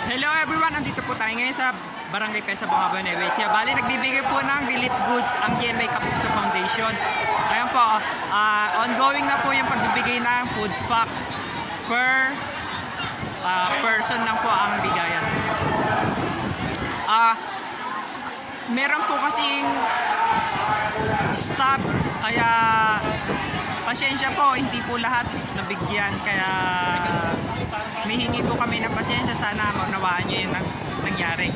Hello everyone, andito po tayo ngayon sa Barangay Pesa, Bungabon, Nuevesia. Bali, nagbibigay po ng relief goods ang GMA Kapuso Foundation. Ayan po, ongoing na po yung pagbibigay ng food pack per person lang po ang bigayan. Meron po kasing stop, kaya pasensya po, hindi po lahat nabigyan, kaya humihingi po kami ng pasensya, sana maunawaan nyo yung nangyari.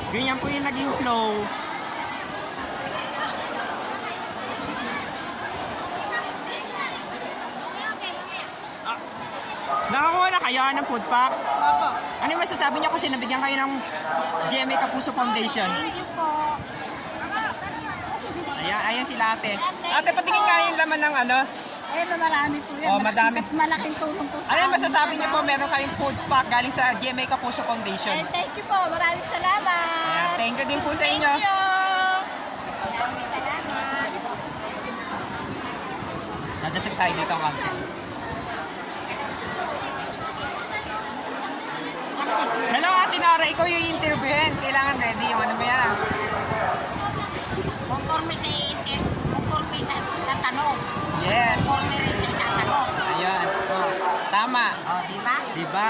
Ganyan po yung naging flow. Nakakuha na kayo ng food pack? Opo. Ano yung masasabi nyo kasi nabigyan kayo ng GMA Kapuso Foundation? Thank you po. Ayan sila ate. Ate, patingin nga yung laman ng ano? Eh, marami po yan. Oh, madami. Malaking tulong po sa Ano yung amin. masasabi niyo po? Meron kayong food pack galing sa GMA Kapuso Foundation. Eh, thank you po. Maraming salamat. Ayan, thank you din po sa inyo. Thank you. Maraming salamat. Nadasag tayo dito ang konti. Hello Ate Nara, ikaw yung interviewin. Kailangan ready yung ano ba yan? Conforme sa tanong. Yes. Conforme rin sa sasagot. Ayan. Oh, tama. O, di ba? Diba?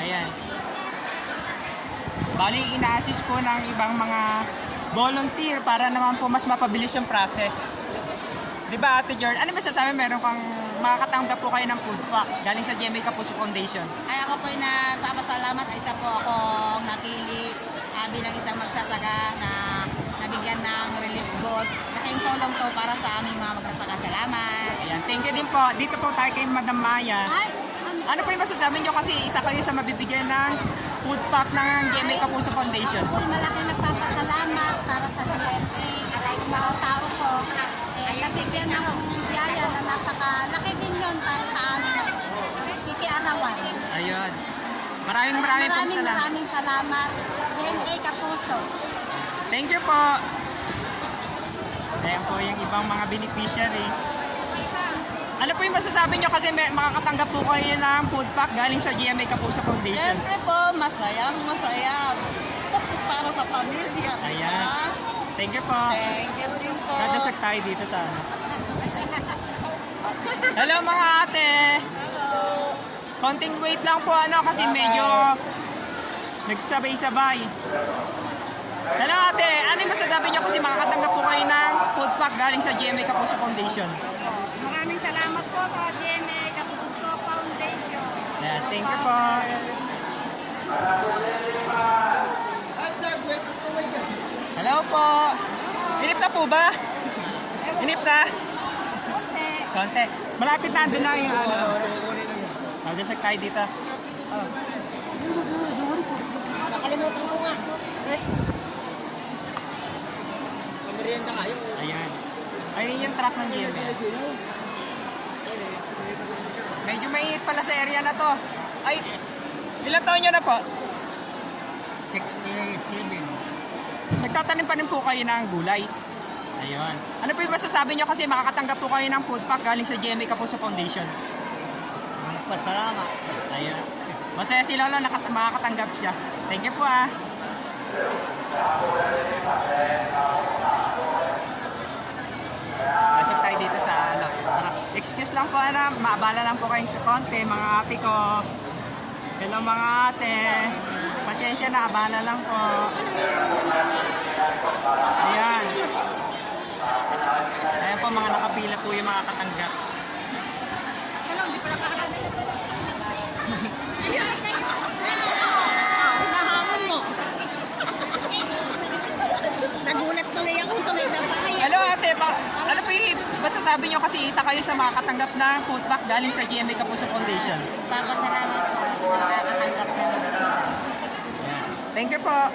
Ayan. Bali, ina-assist po ng ibang mga volunteer para naman po mas mapabilis yung process. Diba Ate Jord? Ano masasabi, meron kang makakatanggap po kayo ng food pack galing sa GMA Kapuso Foundation? Ay, ako po ay nagpapasalamat. Isa po akong napili bilang isang magsasaka na nabigyan ng relief goods. Laking tulong to para sa aming mga magsasaka. Salamat. Ayan, thank you din po. Dito po tayo kay Madam Maya. Ano po yung masasabi nyo kasi isa kayo sa mabibigyan ng food pack ng GMA Kapuso Foundation? Ako ay malaking nagpapasalamat para sa GMA. Yung mga tao ko ay nabigyan ng biyaya na napakalaki din yun para sa amin. Kikiarawan. Ayun. Maraming salamat. GMA Kapuso. Thank you po. Ayan po yung ibang mga beneficiary. Ano po yung masasabi nyo kasi makakatanggap po kayo ng food pack galing sa GMA Kapuso Foundation? Siyempre po, masaya para sa pamilya. Ayan. Thank you po. Thank you din po. Nadasag tayo dito sa ano. Hello mga ate. Konting wait lang po ano kasi medyo nagsabay-sabay. Hello ate, ano yung masasabi nyo kasi makakatanggap po kayo ng food pack galing sa GMA Kapuso Foundation? Maraming salamat po sa GMA Kapuso Foundation. Yeah, thank you po. Hello po. Inip na po ba? Inip na? Konti. Malapit na doon na yung ano. Nagdasag tayo dito. Nakalimutan ko nga. Merienda nga yun. Ayan. Ayun yung truck ng GMA. Medyo mainit pala sa area na to. Ay, ilang taon nyo na po? 67. Nagtatanim pa rin po kayo ng gulay. Ayun. Ano po yung masasabi nyo kasi makakatanggap po kayo ng food pack galing sa GMA Kapuso Foundation? Pasalamat. Ayun. Masaya si Lolo makakatanggap siya. Thank you po ah. Pasok tayo dito sa ano. Excuse lang po ano, maabala lang po kayong sa konti mga ate ko. Hello mga ate. Pasensya na, abala lang po. Ayan. Ayan po mga nakapila po yung mga katanggap. Nahamon mo. Nagulat tuloy ako, tuloy na pa kaya. Hello ate, ano po yung masasabi nyo kasi isa kayo sa makakatanggap ng food pack galing sa GMA Kapuso Foundation? Papasalamat po, makakatanggap na. Thank you po.